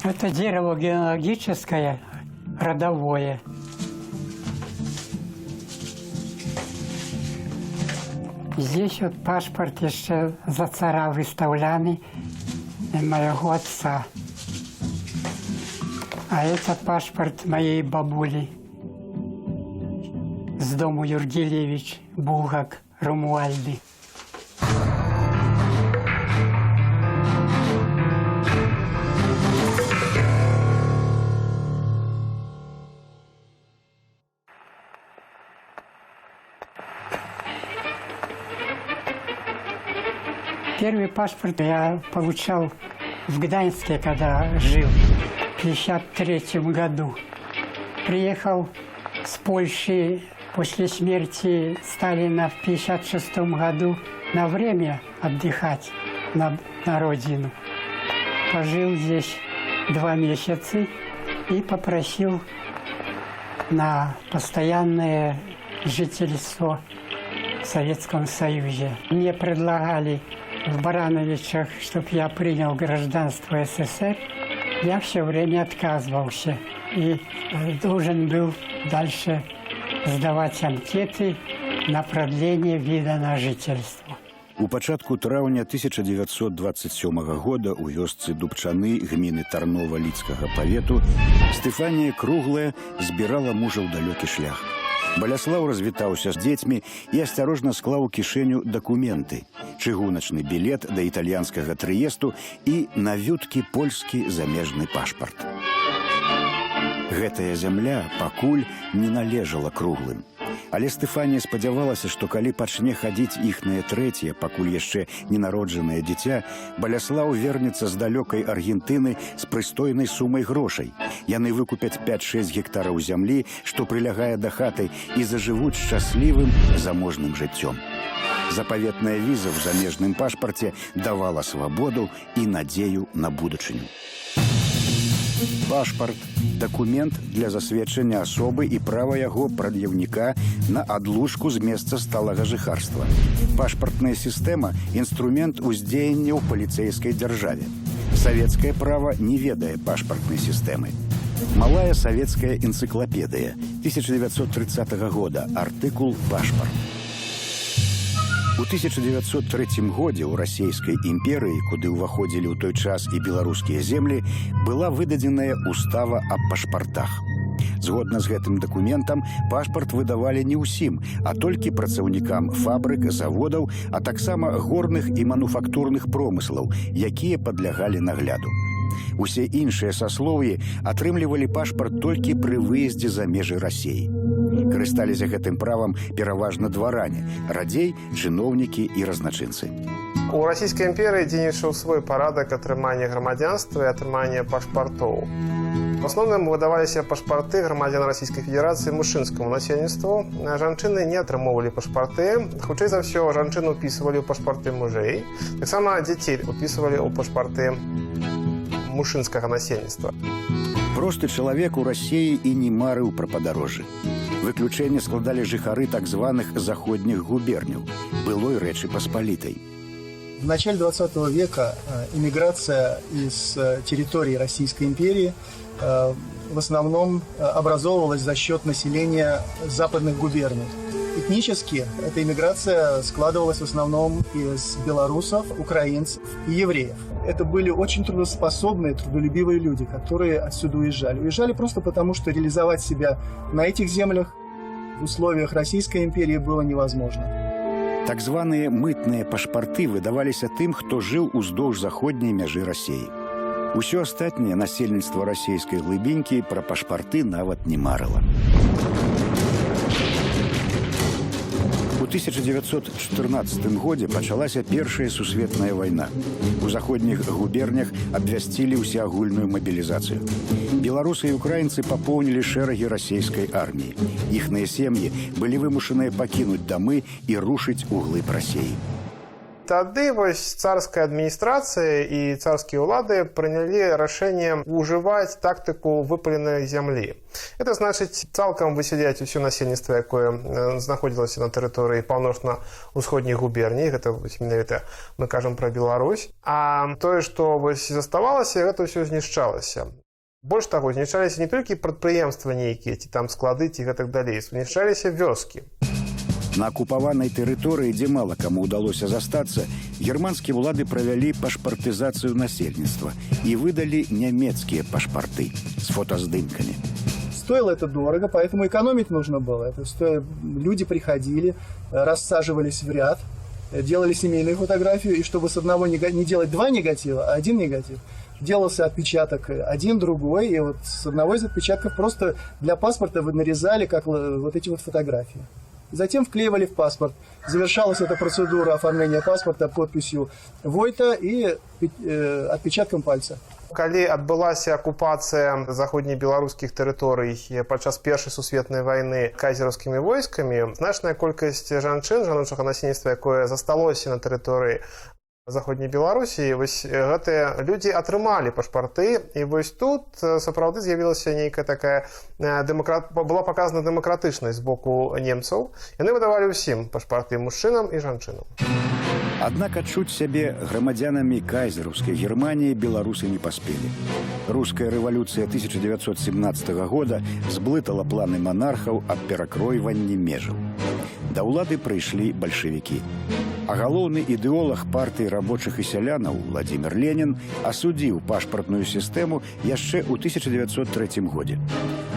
Это дерево генеалогическое, родовое. Здесь вот паспорт еще за цара выставляный моего отца. А это паспорт моей бабули с дому Юргилевич, Бугак, Румуальды. Первый паспорт я получал в Гданьске, когда жил, в 1953 году. Приехал с Польши после смерти Сталина в 1956 году на время отдыхать на родину. Пожил здесь 2 месяца и попросил на постоянное жительство в Советском Союзе. Мне предлагали в Барановичах, чтобы я принял гражданство СССР, я все время отказывался и должен был дальше сдавать анкеты на продление вида на жительство. У пачатку траўня 1927 года у вёсцы Дубчаны гміны Тарнова-Ліцкага павету Стэфанія Круглая збірала мужа ў далёкі шлях. Баляслаў развітаўся з дзецьмі і асцярожна склаў у кішэню дакументы, чыгуначны білет да італьянскага трыесту і навюткі польскі замежны пашпарт. Гэтая зямля пакуль не належала Круглым. Але Стэфанія спадзявалася, што калі пачне хадзіць іхнае трэцяе, пакуль яшчэ ненароджанае дзіця, Баляслаў вернецца з далёкай Аргентыны з прыстойнай сумай грошай. Яны выкупяць 5-6 гектараў зямлі, што прылягае да хаты, і зажывуць шчаслівым заможным жыццём. Запаветная віза ў замежным пашпарце давала свабоду і надзею на будучыню. Пашпарт – дакумент для засведчання асобы і права яго прад'яўніка на адлучку з месца сталага жыхарства. Пашпартная сістэма – інструмент уздзеяння ў паліцэйскай дзяржаве. Савецкае права не ведае пашпартнай сістэмы. Малая савецкая энцыклапедыя 1930 года, артыкул «Пашпарт». У 1903 годзе ў расійскай імперыі, куды ўваходзілі ў той час і беларускія землі, была выдадзеная устава аб пашпартах. Згодна з гэтым дакументам пашпарт выдавалі не ўсім, а толькі працаўнікам фабрык, заводаў, а таксама горных і мануфактурных промыслаў, якія падлягалі нагляду. Усе іншыя саслоўі атрымлівалі пашпарт толькі пры выездзе за межы Расіі. Карысталіся гэтым правам пераважна дваране, радзей, чыноўнікі і разначынцы. У Расійскай імперыі дзейнічаў свой парадак атрымання грамадзянства і атрымання пашпартоў. В асноўным выдаваліся пашпарты грамадзян Расійскай Федэрацыі мужчынскаму насельніцтву. Жанчыны не атрымоўвалі пашпарты. Хутчэй за ўсё, жанчын упісвалі ў пашпарты мужэй. Таксама дзяцей упісвалі ў пашпарты мужчынскага насельніцтва. Просты чалавек у Расіі і не марыў пра падарожжы. Выключэнне складалі жыхары так званых заходніх губерняў, былой Рэчы Паспалітай. В начале 20 века иммиграция из территории Российской империи в основном образовывалась за счет населения западных губерний. Этнически эта иммиграция складывалась в основном из белорусов, украинцев и евреев. Это были очень трудоспособные, трудолюбивые люди, которые отсюда уезжали. Уезжали просто потому, что реализовать себя на этих землях в условиях Российской империи было невозможно. Так званыя мытныя пашпарты выдаваліся тым, хто жыў уздоўж заходняй мяжы Расіі. Усё астатняе насельніцтва расійскай глыбінькі пра пашпарты нават не марыла. У 1914 годзе пачалася Першая сусветная вайна. У заходніх губернях абвясцілі ўсеагульную мабілізацыю. Беларусы і украінцы папоўнілі шэрагі расійскай арміі. Іхныя сем'і былі вымушаныя пакінуць дамы і рушыць у глыб Расіі. Тады вось царская адміністрацыя і царскія ўлады прынялі рашэнне ўжываць тактыку выпаленай зямлі. Это значыць цалкам высяляць усё насельніцтва, якое знаходзілася на тэрыторыі паўночна-ўсходняй губерніі. Гэта менавіта мы кажам пра Беларусь. А тое, што вось заставалася, гэта ўсё знішчалася. Больш таго, знішчаліся не толькі прадпрыемствы нейкія, ці там склады, ці гэтак далей, знішчаліся вёскі. На акупаванай тэрыторыі, дзе мала каму ўдалося застацца, германскія ўлады правялі пашпартызацыю насельніцтва і выдалі нямецкія пашпарты з фотаздымкамі. Стоило это дорого, поэтому экономить нужно было. Люди приходили, рассаживались в ряд, делали семейную фотографию, и чтобы с одного не делать два негатива, а один негатив, делался отпечаток один, другой, и вот с одного из отпечатков просто для паспорта вы нарезали как вот эти вот фотографии. Затем вклеивали в паспорт. Завершалась эта процедура оформления паспорта подписью Войта и отпечатком пальца. Калі адбылася акупацыя заходнебеларускіх тэрыторый падчас Першай сусветнай вайны кайзераўскімі войскамі, значная колькасць жанчын, жаночага насельніцтва, якое засталося на тэрыторыі Заходняй Беларусі, вось гэтыя людзі атрымалі пашпарты, і вось тут сапраўды з'явілася нейкая такая была паказана дэмакратычнасць з боку немцаў. Яны выдавалі ўсім пашпарты мужчынам і жанчынам. Аднак адчуць сябе грамадзянамі кайзераўскай Германіі беларусы не паспелі. Руская рэвалюцыя 1917 года зблытала планы манархаў аб перакройванні межаў. Да ўлады прыйшлі бальшавікі. А галоўны ідэолаг партыі рабочых і сялянаў Владзімір Ленін асудзіў пашпартную сістэму яшчэ ў 1903 годзе.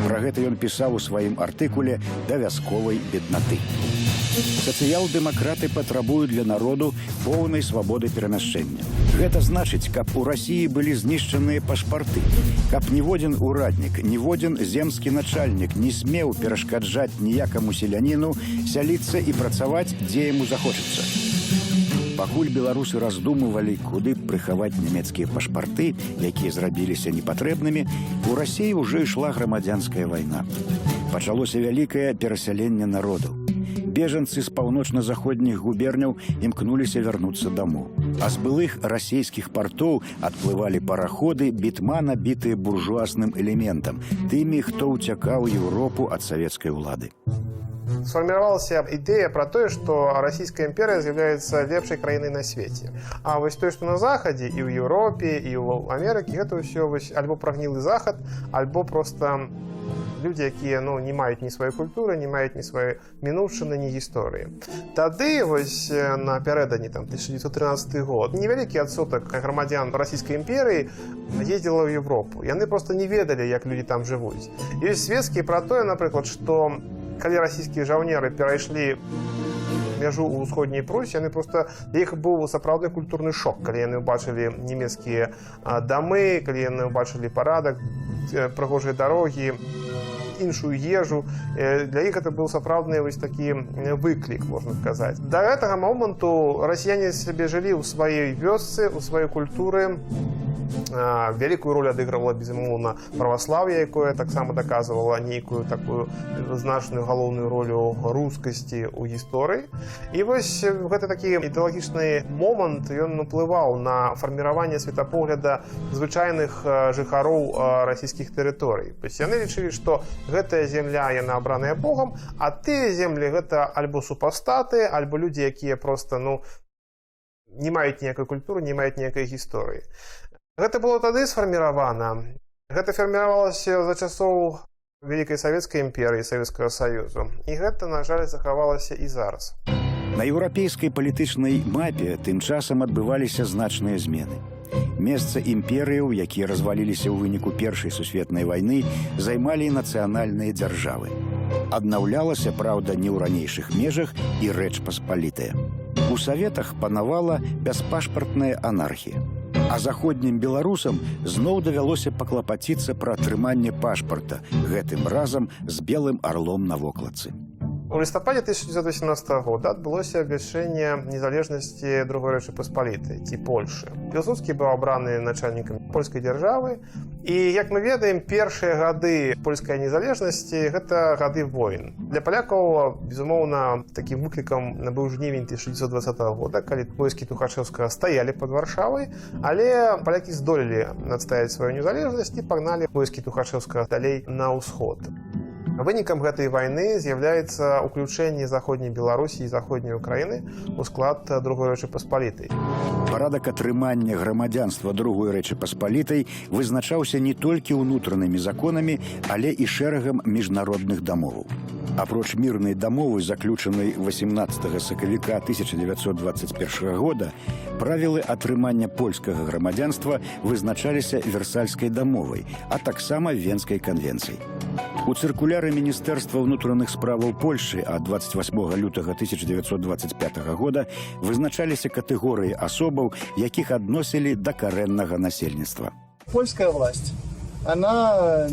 Пра гэта ён пісаў у сваім артыкуле «Да вясковай беднаты». Сацыял-дэмакраты патрабуюць для народу поўнай свабоды перамяшчэння. Гэта значыць, каб у Расіі былі знішчаныя пашпарты, каб ніводзін ураднік, ніводзін земскі начальнік не смеў перашкаджаць ніякаму селяніну сяліцца і працаваць, дзе яму захочацца. Пакуль беларусы раздумывалі, куды прыхаваць нямецкія пашпарты, якія зрабіліся непатрэбнымі, у Расіі ўжо ішла грамадзянская вайна. Пачалося вялікае перасяленне народу. Бежанцы з паўночна-заходніх губерняў імкнуліся вярнуцца дамоў. А з былых расійскіх партоў адплывалі параходы, бітма набітыя буржуазным элементам, тымі, хто ўцякаў Еўропу ад савецкай улады. Сфарміравалася ідэя пра тое, што расійская імперыя з'яўляецца лепшай краінай на свеце. А вось тое, што на захадзе, і ў Еўропе, і ў Амерыкі, гэта ўсё альбо прагнілы захад, альбо проста людзі, якія не маюць ні сваёй культуры, не маюць ні сваёй мінуўшчыны, ні гісторыі. Тады вось напярэдадні 1913 год невялікі адсотак грамадзян расійскай імперыі ездзіла ў Еўропу. Яны проста не ведалі, як людзі там жывуць. Ёсць сведкі пра тое, напрыклад, што калі расійскія жаўнеры перайшлі мяжу ў ўсходняй Прусіі, яны проста для іх быў сапраўдны культурны шок, калі яны ўбачылі нямецкія дамы, калі яны ўбачылі парадак, прыгожыя дарогі, іншую ежу. Для іх гэта быў сапраўдны вось такі выклік, можна сказаць. Да гэтага моманту расіяне сабе жылі ў сваёй вёсцы, у сваёй культуры. Вялікую роль адыгрывала, безумоўна, праваслаўе, якое таксама даказвала нейкую такую значную галоўную ролю рускасці ў гісторыі. І вось гэта такі ідэалагічны момант, ён уплываў на фарміраванне светапогляда звычайных жыхароў расійскіх тэрыторый. Яны лічылі, што гэтая земля, яна абраная Богам, а тыя землі гэта альбо супастаты, альбо людзі, якія проста не маюць ніякай культуры, не маюць ніякай гісторыі. Гэта было тады сфарміравана. Гэта фарміравалася за часоў Вялікай Савецкай імперыі, Савецкага Саюзу. І гэта, на жаль, захавалася і зараз. На еўрапейскай палітычнай мапе тым часам адбываліся значныя змены. Месца імперыяў, якія разваліліся ў выніку Першай сусветнай вайны, займалі нацыянальныя дзяржавы. Аднаўлялася, праўда, не ў ранейшых межах і Рэч Паспалітая. У саветах панавала бяспашпартная анархія. А заходнім беларусам зноў давялося паклапаціцца пра атрыманне пашпарта, гэтым разам з белым арлом на вокладцы. У лістападзе 1918 года адбылося абвяшчэнне незалежнасці другой рэчы паспалітай ці Польшы. Пілсудскі быў абраны начальнікам польскай дзяржавы. І, як мы ведаем, першыя гады польскай незалежнасці – гэта гады войн. Для палякаў, безумоўна, такім выклікам быў жнівень 1920 года, калі войскі Тухачэўскага стаялі пад Варшавай, але палякі здолелі адстаяць сваю незалежнасць і пагналі войскі Тухачэўскага далей на ўсход. Вынікам гэтай вайны з'яўляецца ўключэнне заходняй Беларусі і заходняй Украіны ў склад другой рэчы паспалітай. Парадак атрымання грамадзянства другой рэчы паспалітай вызначаўся не толькі ўнутранымі законамі, але і шэрагам міжнародных дамоваў. Апроч мірнай дамовы, заключанай 18 сакавіка 1921 года, правілы атрымання польскага грамадзянства вызначаліся Версальскай дамовай, а таксама Венскай канвенцыяй. У цыркуляры Міністэрства ўнутраных справаў Польшы ад 28 лютага 1925 года вызначаліся катэгорыі асобаў, якіх адносілі да карэннага насельніцтва. Польская власть, она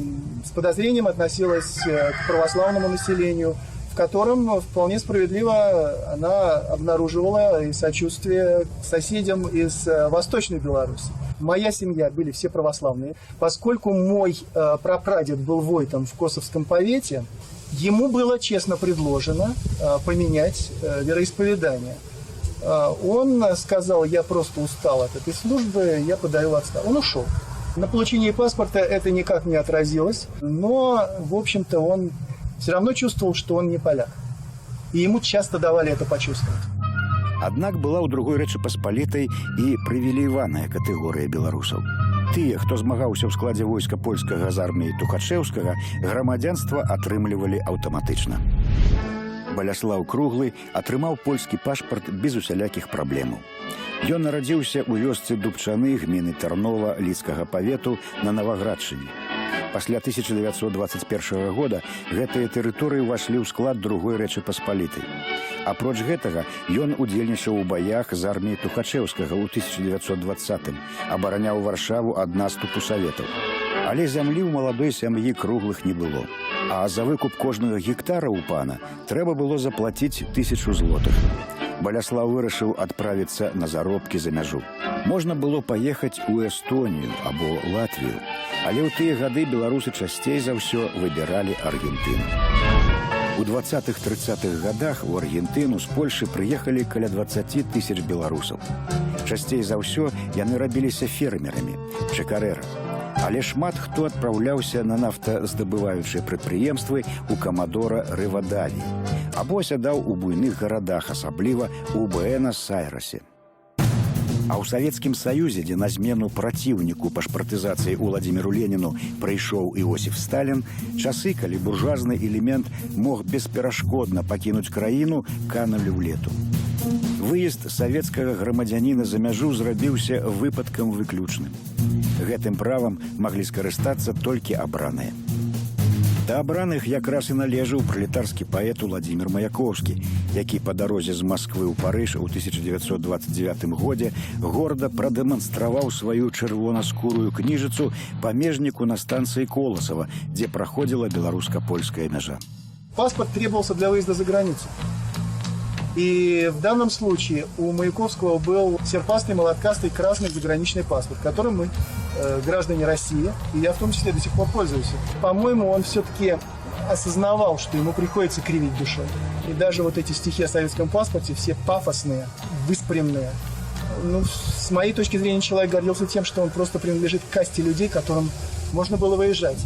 с подозрением относилась к православному населению, в котором вполне справедливо она обнаруживала и сочувствие соседям из Восточной Беларуси. Моя семья были все православные. Поскольку мой прапрадед был войтом в Косовском повете, ему было честно предложено поменять вероисповедание. Он сказал: я просто устал от этой службы, я подаю в отставку. Он ушел. На получении паспорта это никак не отразилось, но, в общем-то, он все равно чувствовал, что он не поляк. И ему часто давали это почувствовать. Аднак была ў другой рэчы паспалітай і прывілеяваная катэгорыя беларусаў. Тыя, хто змагаўся ў складзе войска польскага з арміяй Тухачэўскага, грамадзянства атрымлівалі аўтаматычна. Баляслаў Круглы атрымаў польскі пашпарт без усялякіх праблемаў. Ён нарадзіўся ў вёсцы Дубчаны гміны Тарнова Лідскага павету на Наваградшыне. Пасля 1921 года гэтыя тэрыторыі ўвайшлі ў склад другой рэчы паспалітай. Апроч гэтага, ён удзельнічаў у баях з арміяй Тухачэўскага ў 1920-м, абараняў Варшаву ад наступу саветаў. Але зямлі ў маладой сям'і Круглых не было. А за выкуп кожнага гектара ў пана трэба было заплаціць 1000 злотых. Баляслаў вырашыў адправіцца на заробкі за мяжу. Можна было паехаць у Эстонію або Латвію, але ў тыя гады беларусы часцей за ўсё выбіралі Аргентыну. У 20-30-х годах у Аргентыну з Польшы прыехалі каля 20 000 беларусаў. Часцей за ўсё яны рабіліся фермерамі, чакарэра. Але шмат хто адпраўляўся на нафтаздабываючыя прадпрыемствы ў Камадора Рывадавіі або сядаў у буйных гарадах, асабліва ў Буэнас-Айресе. А ў Савецкім Саюзе, дзе на змену праціўніку пашпартызацыі Уладзіміру Леніну прыйшоў Іосіф Сталін, часы, калі буржуазны элемент мог бесперашкодна пакінуць краіну, канулі ў лету. Выезд савецкага грамадзяніна за мяжу зрабіўся выпадкам выключным. Гэтым правам маглі скарыстацца толькі абраныя. Да абраных якраз і належаў пралетарскі паэт Уладзімір Маяковскі, які па дарозе з Масквы ў Парыж у 1929 годзе горда прадэманстраваў сваю чырвонаскурую кніжыцу памежніку на станцыі Коласава, дзе праходзіла беларуска-польская мяжа. Паспорт требовался для выезда за границу. И в данном случае у Маяковского был серпастый, молоткастый, красный заграничный паспорт, которым мы, граждане России, и я в том числе до сих пор пользуюсь. По-моему, он все-таки осознавал, что ему приходится кривить душой. И даже вот эти стихи о советском паспорте, все пафосные, выспренные. Ну, с моей точки зрения, человек гордился тем, что он просто принадлежит к касте людей, которым можно было выезжать.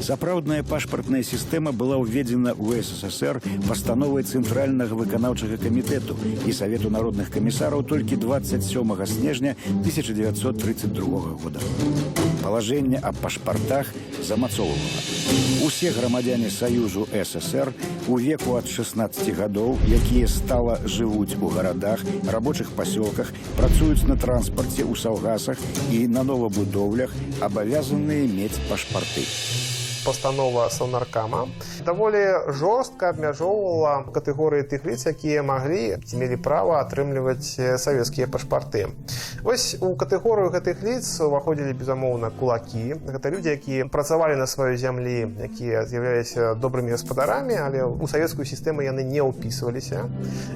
Сапраўдная пашпартная сістэма была ўведзена ў СССР пастановай Цэнтральнага выканаўчага камітэту і Савету народных камісараў толькі 27 снежня 1932 года. Палажэнне аб пашпартах замацоўвала. Усе грамадзяне Саюзу ССР у веку ад 16 гадоў, якія стала жывуць у гарадах, рабочых пасёлках, працуюць на транспарце, у саўгасах і на новабудоўлях, абавязаныя мець пашпарты. пастанова Совнаркама даволі жорстка абмяжоўвала катэгорыі тых лиц, якія маглі ці мелі права атрымліваць савецкія пашпарты. Вось у катэгорыю гэтых лиц уваходзілі, безумоўна, кулакі. Гэта людзі, якія працавалі на сваёй зямлі, якія з'яўляліся добрымі гаспадарамі, але ў савецкую сістэму яны не ўпісваліся.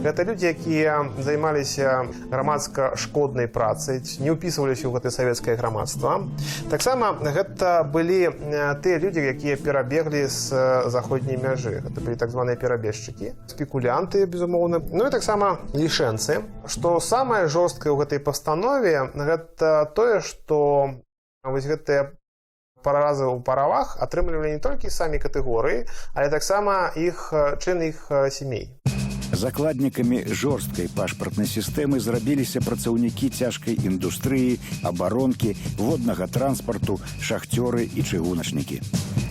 Гэта людзі, якія займаліся грамадска-шкоднай працай, не ўпісваліся ў гэтае савецкае грамадства. Таксама гэта былі тыя людзі, якія перабеглі з заходняй мяжы. Гэта былі так званыя перабежчыкі, спекулянты, безумоўна. Ну і таксама лішэнцы. Што самае жорсткае ў гэтай пастанове, гэта тое, што вось гэтыя паразы ў правах атрымлівалі не толькі самі катэгорыі, але таксама член іх сямей. Закладнікамі жорсткай пашпартнай сістэмы зрабіліся працаўнікі цяжкай індустрыі, абаронкі, воднага транспарту, шахцёры і чыгуначнікі.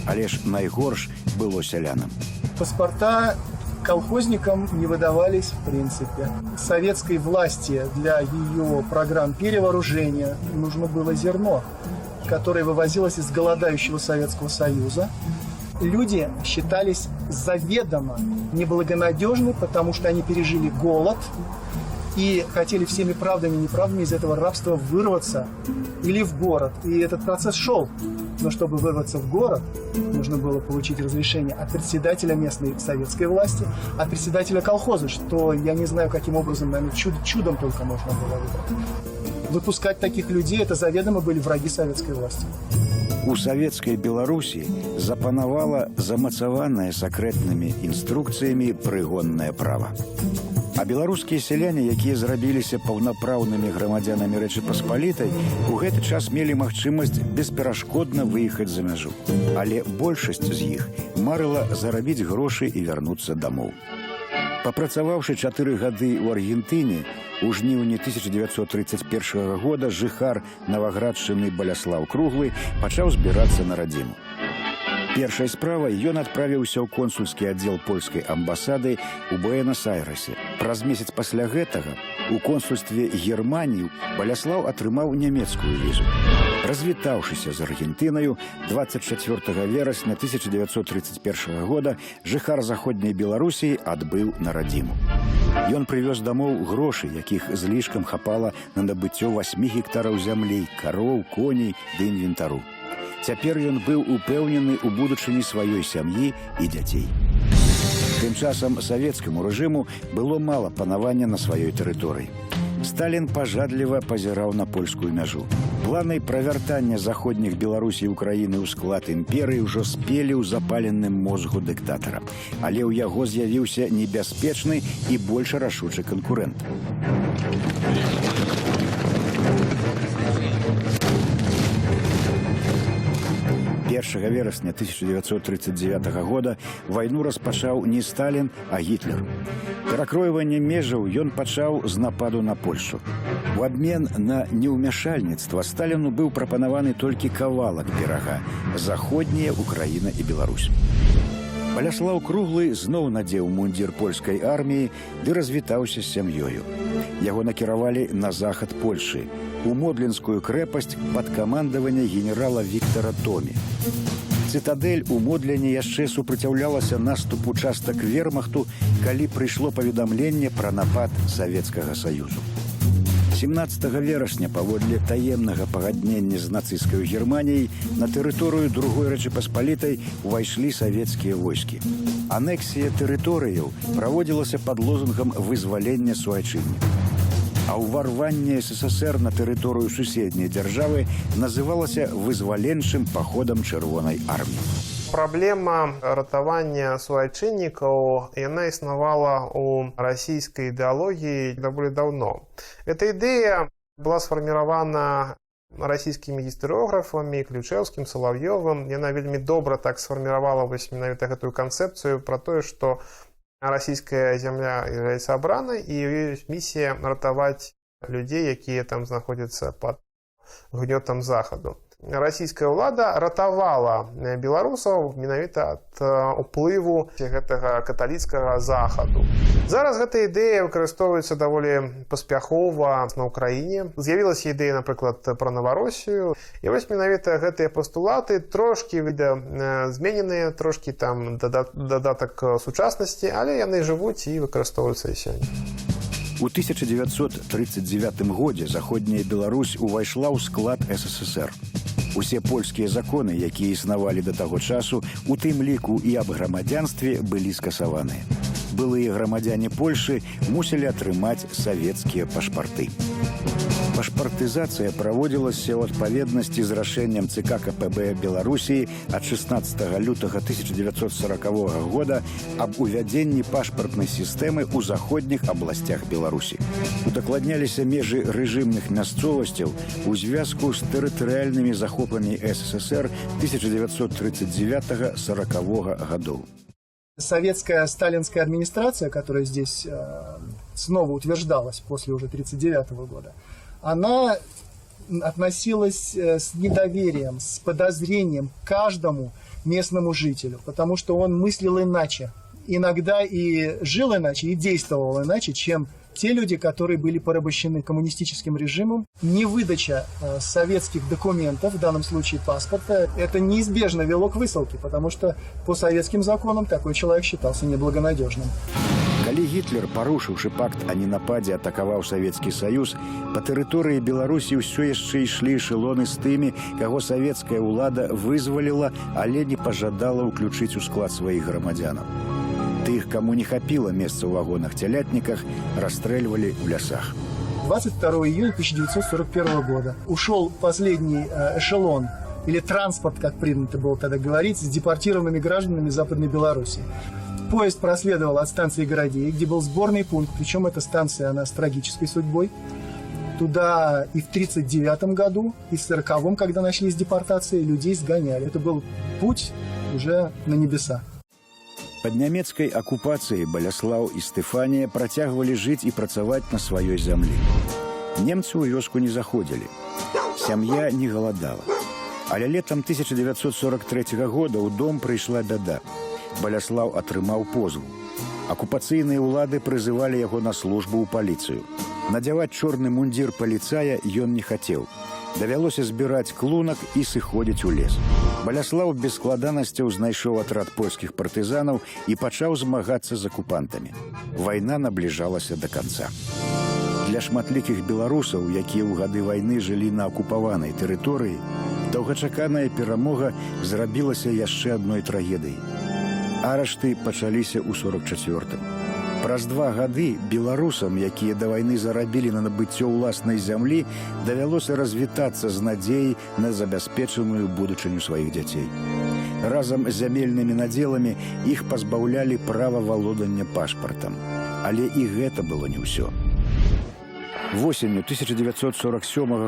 Але ж найгорш было сялянам. Паспорта колхозникам не выдавались в принципе. Советской власти для ее программ перевооружения нужно было зерно, которое вывозилось из голодающего Советского Союза. Люди считались заведомо неблагонадежны, потому что они пережили голод и хотели всеми правдами и неправдами из этого рабства вырваться или в город. И этот процесс шел. Но чтобы вырваться в город, нужно было получить разрешение от председателя местной советской власти, от председателя колхоза, что я не знаю, каким образом, наверное, чудом только можно было выбрать. Выпускать таких людей – это заведомо были враги советской власти. У савецкай Беларусі запанавала замацаванае сакрэтнымі інструкцыямі прыгоннае права. А беларускія сяляне, якія зрабіліся паўнапраўнымі грамадзянамі Рэчы Паспалітай, у гэты час мелі магчымасць бесперашкодна выехаць за мяжу. Але большасць з іх марыла зарабіць грошы і вярнуцца дамоў. Папрацаваўшы 4 гады ў Аргентыне, у жніўні 1931 года жыхар Наваградшчыны Баляслаў Круглы пачаў збірацца на радзіму. Першай справай ён адправіўся ў консульскі аддзел польскай амбасады ў Буэнас-Айрэсе. Праз месяц пасля гэтага у консульстве Германіі Баляслаў атрымаў нямецкую візу. Развітаўшыся з Аргентынаю, 24 верасня 1931 года жыхар заходняй Беларусі адбыў на радзіму. Ён прывёз дамоў грошы, якіх злішкам хапала на набыццё 8 гектараў зямлі, кароў, коней ды інвентару. Цяпер ён быў упэўнены ў будучыні сваёй сям'і і дзяцей. Тым часам савецкаму рэжыму было мала панавання на сваёй тэрыторыі. Сталін пажадліва пазіраў на польскую мяжу. Планы пра вяртання заходніх Беларусі і Украіны ў склад імперыі ўжо спелі ў запаленым мозгу дыктатара. Але ў яго з'явіўся небяспечны і больш рашучы канкурэнт. 1 верасня 1939 года вайну распачаў не Сталін, а Гітлер. Перакройванне межаў ён пачаў з нападу на Польшу. У абмен на неўмяшальніцтва Сталіну быў прапанаваны толькі кавалак берага – заходняя Украіна і Беларусь. Баляслаў Круглы зноў надзеў мундзір польскай арміі ды развітаўся з сям'ёю. Яго накіравалі на захад Польшы, у Модлінскую крэпасць пад камандаванне генерала Віктара Томі. Цытадэль у Модліне яшчэ супраціўлялася наступу частак вермахту, калі прыйшло паведамленне пра напад Савецкага Саюзу. 17 верасня паводле таемнага пагаднення з нацысцкай Германіяй на тэрыторыю Другой Рэчы Паспалітай увайшлі савецкія войскі. Анексія тэрыторыяў праводзілася пад лозунгам вызвалення суайчынніка. А ўварванне СССР на тэрыторыю суседняй дзяржавы называлася вызваленчым паходам Чырвонай арміі. Праблема ратавання суайчыннікаў, яна існавала ў расійскай ідэалогіі даволі даўно. Эта ідэя была сфарміравана расійскімі гістарыёграфамі, Ключэўскім, Салаўёвым. Яна вельмі добра так сфарміравала менавіта гэтую канцэпцыю пра тое, што расійская зямля з'яўляецца абранай, і ёсць місія ратаваць людзей, якія там знаходзяцца пад гнётам захаду. Расійская ўлада ратавала беларусаў менавіта ад уплыву гэтага каталіцкага захаду. Зараз гэта ідэя выкарыстоўваецца даволі паспяхова на ўкраіне. З'явілася ідэя, напрыклад, пра Наваросію. І вось менавіта гэтыя пастулаты трошкі змененыя, трошкі там дадатак сучаснасці, але яны жывуць і выкарыстоўваюцца і сёння. У 1939 годзе заходняя Беларусь увайшла ў склад СССР. Усе польскія законы, якія існавалі да таго часу, у тым ліку і аб грамадзянстве, былі скасаваныя. Былыя грамадзяне Польшы мусілі атрымаць савецкія пашпарты. Пашпартызацыя праводзілася ў адпаведнасці з рашэннем ЦК КПБ Беларусі ад 16 лютага 1940 года аб увядзенні пашпартнай сістэмы ў заходніх абласцях Беларусі. Удакладняліся межы рэжымных мясцовасцяў у звязку з тэрытарыяльнымі захопамі СССР 1939-40 годов. Советская сталинская администрация, которая здесь снова утверждалась после уже 1939 года, она относилась с недоверием, с подозрением к каждому местному жителю, потому что он мыслил иначе. Иногда и жил иначе, и действовал иначе, чем те люди, которые были порабощены коммунистическим режимом. Невыдача советских документов, в данном случае паспорта, это неизбежно вело к высылке, потому что по советским законам такой человек считался неблагонадежным. Калі Гітлер, парушыўшы пакт о ненападзе, атакаваў Савецкі Саюз, па тэрыторыі Беларусі ўсё яшчэ ішлі эшэлоны з тымі, каго савецкая ўлада вызваліла, але не пажадала ўключыць у склад сваіх грамадзянаў. Тых, кому не хапіла месца ў вагонах-цялятніках, расстрэльвалі ў лясах. 22 июля 1941 года ушел последний эшелон, или транспорт, как принято было тогда говорить, с депортированными гражданами Западной Беларуси. Поезд проследовал от станции Городей, где был сборный пункт, причем эта станция, она с трагической судьбой. Туда и в 1939 году, и в 1940, когда начались депортации, людей сгоняли. Это был путь уже на небеса. Пад нямецкай акупацыяй Баляслаў і Стэфанія працягвалі жыць і працаваць на сваёй зямлі. Немцы ў вёску не заходзілі. Сям'я не галадала. Але летам 1943 года ў дом прыйшла бяда. Баляслаў атрымаў позву. Акупацыйныя ўлады прызывалі яго на службу ў паліцыю. Надзяваць чорны мундзір паліцая ён не хацеў. Давялося збіраць клунак і сыходзіць у лес. Баляслаў без складанасцяў знайшоў атрад польскіх партызанаў і пачаў змагацца з акупантамі. Вайна набліжалася да канца. Для шматлікіх беларусаў, якія ў гады вайны жылі на акупаванай тэрыторыі, доўгачаканая перамога зрабілася яшчэ адной трагедыяй. Арашты пачаліся ў 44-м. Праз 2 гады беларусам, якія да вайны зарабілі на набыццё ўласнай зямлі, давялося развітацца з надзеяй на забяспечаную будучыню сваіх дзяцей. Разам з зямельнымі надзеламі іх пазбаўлялі права валодання пашпартам. Але і гэта было не ўсё. Восенню 1947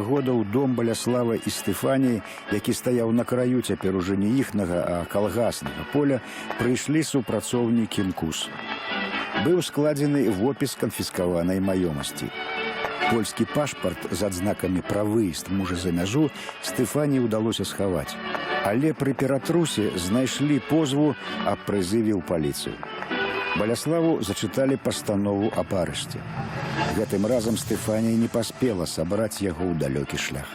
года ў дом Баляслава і Стэфаніі, які стаяў на краю цяпер ужо не іхнага, а калгаснага поля, прыйшлі супрацоўнікі НКУС. Быў складзены вопіс канфіскаванай маёмасці. Польскі пашпарт з адзнакамі пра выезд мужа за мяжу Стэфаніі ўдалося схаваць. Але пры ператрусе знайшлі позву аб прызыве ў паліцыю. Баляславу зачыталі пастанову аб арышце. Гэтым разам Стэфанія не паспела сабраць яго ў далёкі шлях.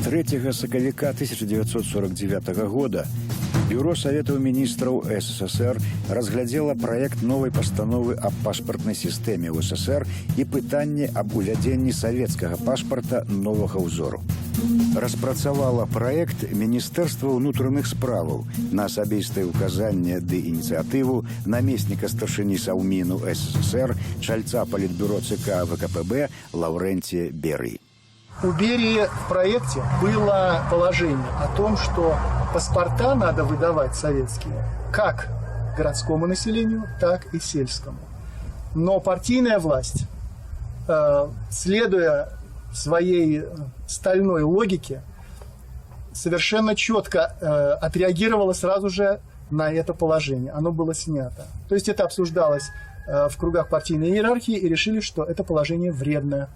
3 сакавіка 1949 года Бюро Советаў міністраў СССР разглядзела праект новай пастановы аб пашпартнай сістэме ў СССР і пытанне аб увядзенні савецкага пашпарта новага ўзору. Распрацавала праект Міністэрства ўнутраных справаў на асабістае ўказанне ды ініцыятыву намесніка старшыні Саўміну СССР, чальца палітбюро ЦК ВКПБ Лаўрэнція Берии. У Берии в проекте было положение о том, что паспорта надо выдавать советские как городскому населению, так и сельскому. Но партийная власть, следуя своей стальной логике, совершенно четко отреагировала сразу же на это положение. Оно было снято. То есть это обсуждалось в кругах партийной иерархии и решили, что это положение вредное.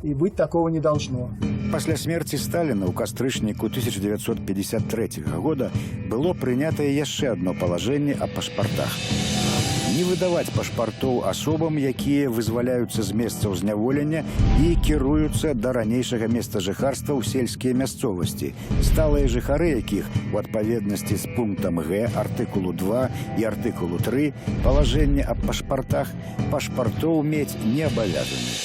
И быть такого не должно. Пасля смерти Сталина ў кастрычніку 1953 года было прынятае яшчэ одно палажэнне о пашпартах. Не выдаваць пашпартоў асобам, якія вызваляюцца з месцаў зняволення і кіруюцца да ранейшага места жыхарства ў сельскія мясцовасці, сталыя жыхары якіх у адпаведнасці з пунктам Г артыкулу 2 і артыкулу 3 палажэння аб пашпартах пашпартоў мець не абавязаны.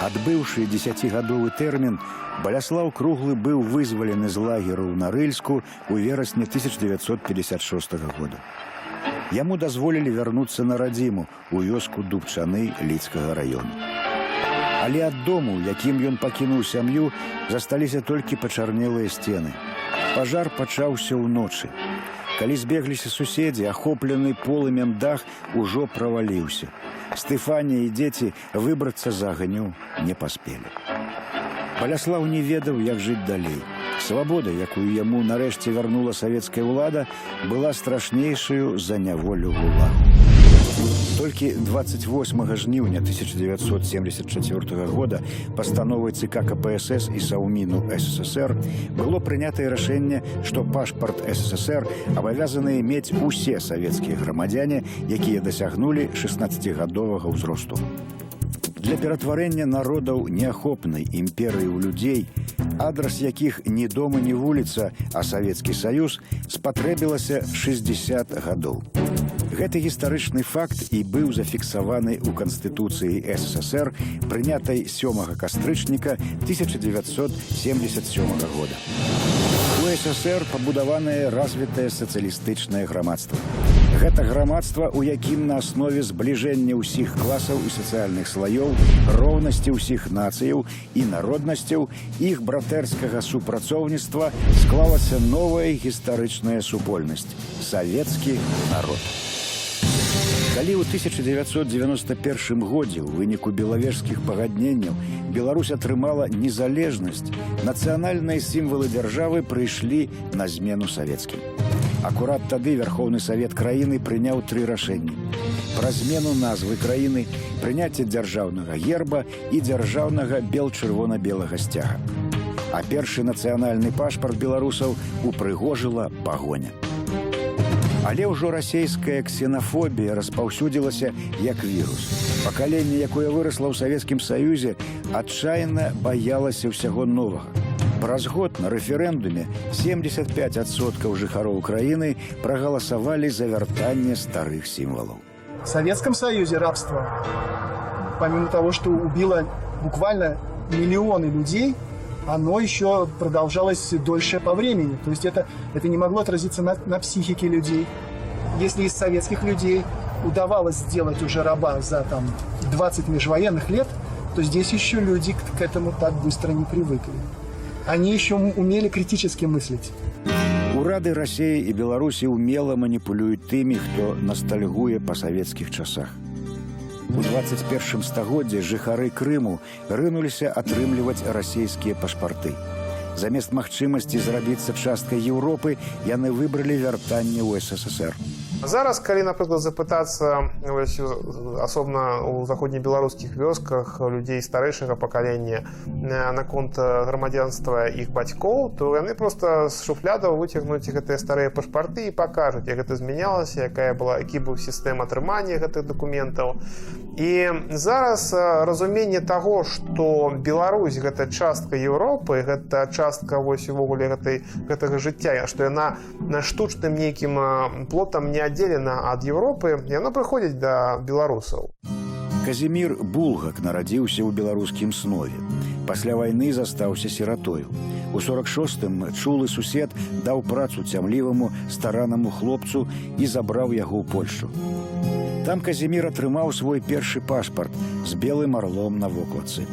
Адбыўшы 10гадовы тэрмін, Баляслаў Круглы быў вызвалены з лагеру на Рыльску ў верасні 1956 года. Яму дазволілі вярнуцца на радзіму у вёску Дубчаны Лідскага раёну. Але ад дому, якім ён пакінуў сям'ю, засталіся толькі пачарнелыя сцены. Пажар пачаўся ўночы. Калі збегліся суседзі, ахоплены полымем дах ужо праваліўся. Стэфанія і дзеці выбрацца з аганю не паспелі. Баляслаў не ведаў, як жыць далей. Свабода, якую яму нарэшце вярнула савецкая ўлада, была страшнейшаю за няволю гулагу. Толькі 28 жніўня 1974 года пастановай ЦК КПСС і Саўміну СССР было прынятае рашэнне, што пашпарт СССР абавязаныя мець усе савецкія грамадзяне, якія дасягнулі 16гадовага ўзросту. Для ператварэння народаў неахопнай імперыі ў людзей, адрас якіх ні дома, ні вуліца, а Савецкі Саюз, спатрэбілася 60 гадоў. Гэты гістарычны факт і быў зафіксаваны ў Канстытуцыі СССР, прынятай 7 кастрычніка 1977 года. У СССР пабудаванае развітае сацыялістычнае грамадства. Гэта грамадства, у якім на аснове збліжэння ўсіх класаў і сацыяльных слаёў, роўнасці ўсіх нацыяў і народнасцяў, іх братэрскага супрацоўніцтва склалася новая гістарычная супольнасць – савецкі народ. Калі ў 1991 годзе ў выніку белавежскіх пагадненняў Беларусь атрымала незалежнасць, нацыянальныя сімвалы дзяржавы прыйшлі на змену савецкім. Акурат тады Верховны Савет краіны прыняў 3 рашэнні. Пра змену назвы краіны, прыняцце дзяржаўнага герба і дзяржаўнага бел-чырвона-белага сцяга. А першы нацыянальны пашпарт беларусаў упрыгожыла пагоня. Але ўжо расейская ксенафобія распаўсюдзілася як вірус. Пакаленне, якое вырасла ў Савецкім Саюзе, адчайна баялася ўсяго новага. Праз год на рэферэндуме 75% жыхароў краіны прагаласавалі за вяртанне старых сімвалаў. В Советском Союзе рабство, помимо того, что убило буквально миллионы людей, оно еще продолжалось дольше по времени. То есть это не могло отразиться на психике людей. Если из советских людей удавалось сделать уже раба за 20 межвоенных лет, то здесь еще люди к этому так быстро не привыкли. Они еще умели критически мыслить. Урады Расіі і Беларусі умела маніпулююць тымі, хто ностальгуе па савецкіх часах. У 21 стагоддзі жыхары Крыму рынуліся атрымліваць расійскія пашпарты. Замест магчымасці зрабіцца часткай Еўропы, яны выбралі вяртанне ў СССР. Зараз, калі, напрыклад, запытацца асобна ў заходнебеларускіх вёсках людзей старэйшага пакалення наконт грамадзянства іх бацькоў, то яны проста з шуфлядаў выцягнуць гэтыя старыя пашпарты і пакажуць, як гэта змянялася, які быў сістэм атрымання гэтых дакументаў. І зараз разуменне таго, што Беларусь гэта частка Еўропы, гэта частка увогуле гэтага жыцця, што яна штучным нейкім плотам не аддзелена ад Еўропы, яно прыходзіць да беларусаў. Казімір Булгак нарадзіўся ў беларускім снове. Пасля вайны застаўся сіратою. У 46-м чулы сусед даў працу цямліваму стараннаму хлопцу і забраў яго ў Польшчу. Там Казімір атрымаў свой першы пашпарт з белым арлом на вокладцы.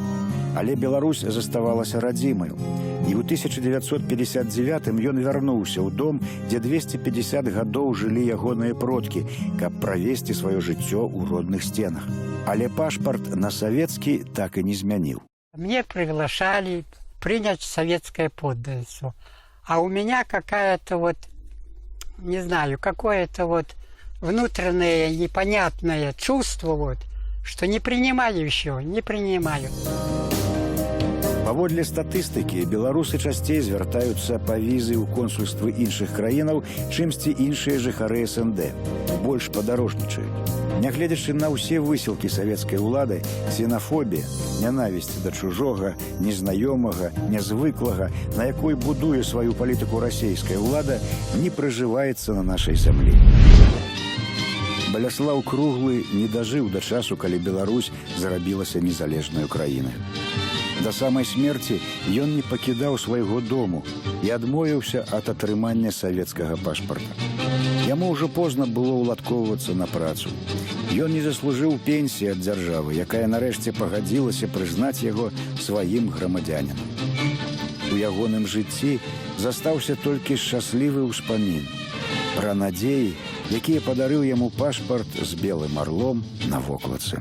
Але Беларусь заставалася радзімаю. І ў 1959-м ён вярнуўся ў дом, дзе 250 гадоў жылі ягоныя продкі, каб правесці сваё жыццё ў родных стенах. Але пашпарт на савецкі так і не змяніў. Мне приглашали принять советское подданство. А у меня какая-то не знаю, какое-то внутреннее непонятное чувство, что не принимаю еще, не принимаю. Паводле статыстыкі, беларусы часцей звяртаюцца па візы ў консульствы іншых краінаў, чымсьці іншыя жыхары СНД. Больш падарожнічаюць. Нягледзячы на ўсе высілкі савецкай улады, ксенафобія, нянавісць да чужога, незнаёмага, нязвыклага, на якой будуе сваю палітыку расейская ўлада, не прыжываецца на нашай зямлі. Баляслаў Круглы не дажыў да часу, калі Беларусь зрабілася незалежнаю краінай. Да самай смерці ён не пакідаў свайго дому і адмовіўся ад атрымання савецкага пашпарта. Яму ўжо позна было ўладкоўвацца на працу. Ён не заслужыў пенсіі ад дзяржавы, якая нарэшце пагадзілася прызнаць яго сваім грамадзянінам. У ягоным жыцці застаўся толькі шчаслівы ўспамін пра надзеі, якія падарыў яму пашпарт з белым арлом на вокладцы.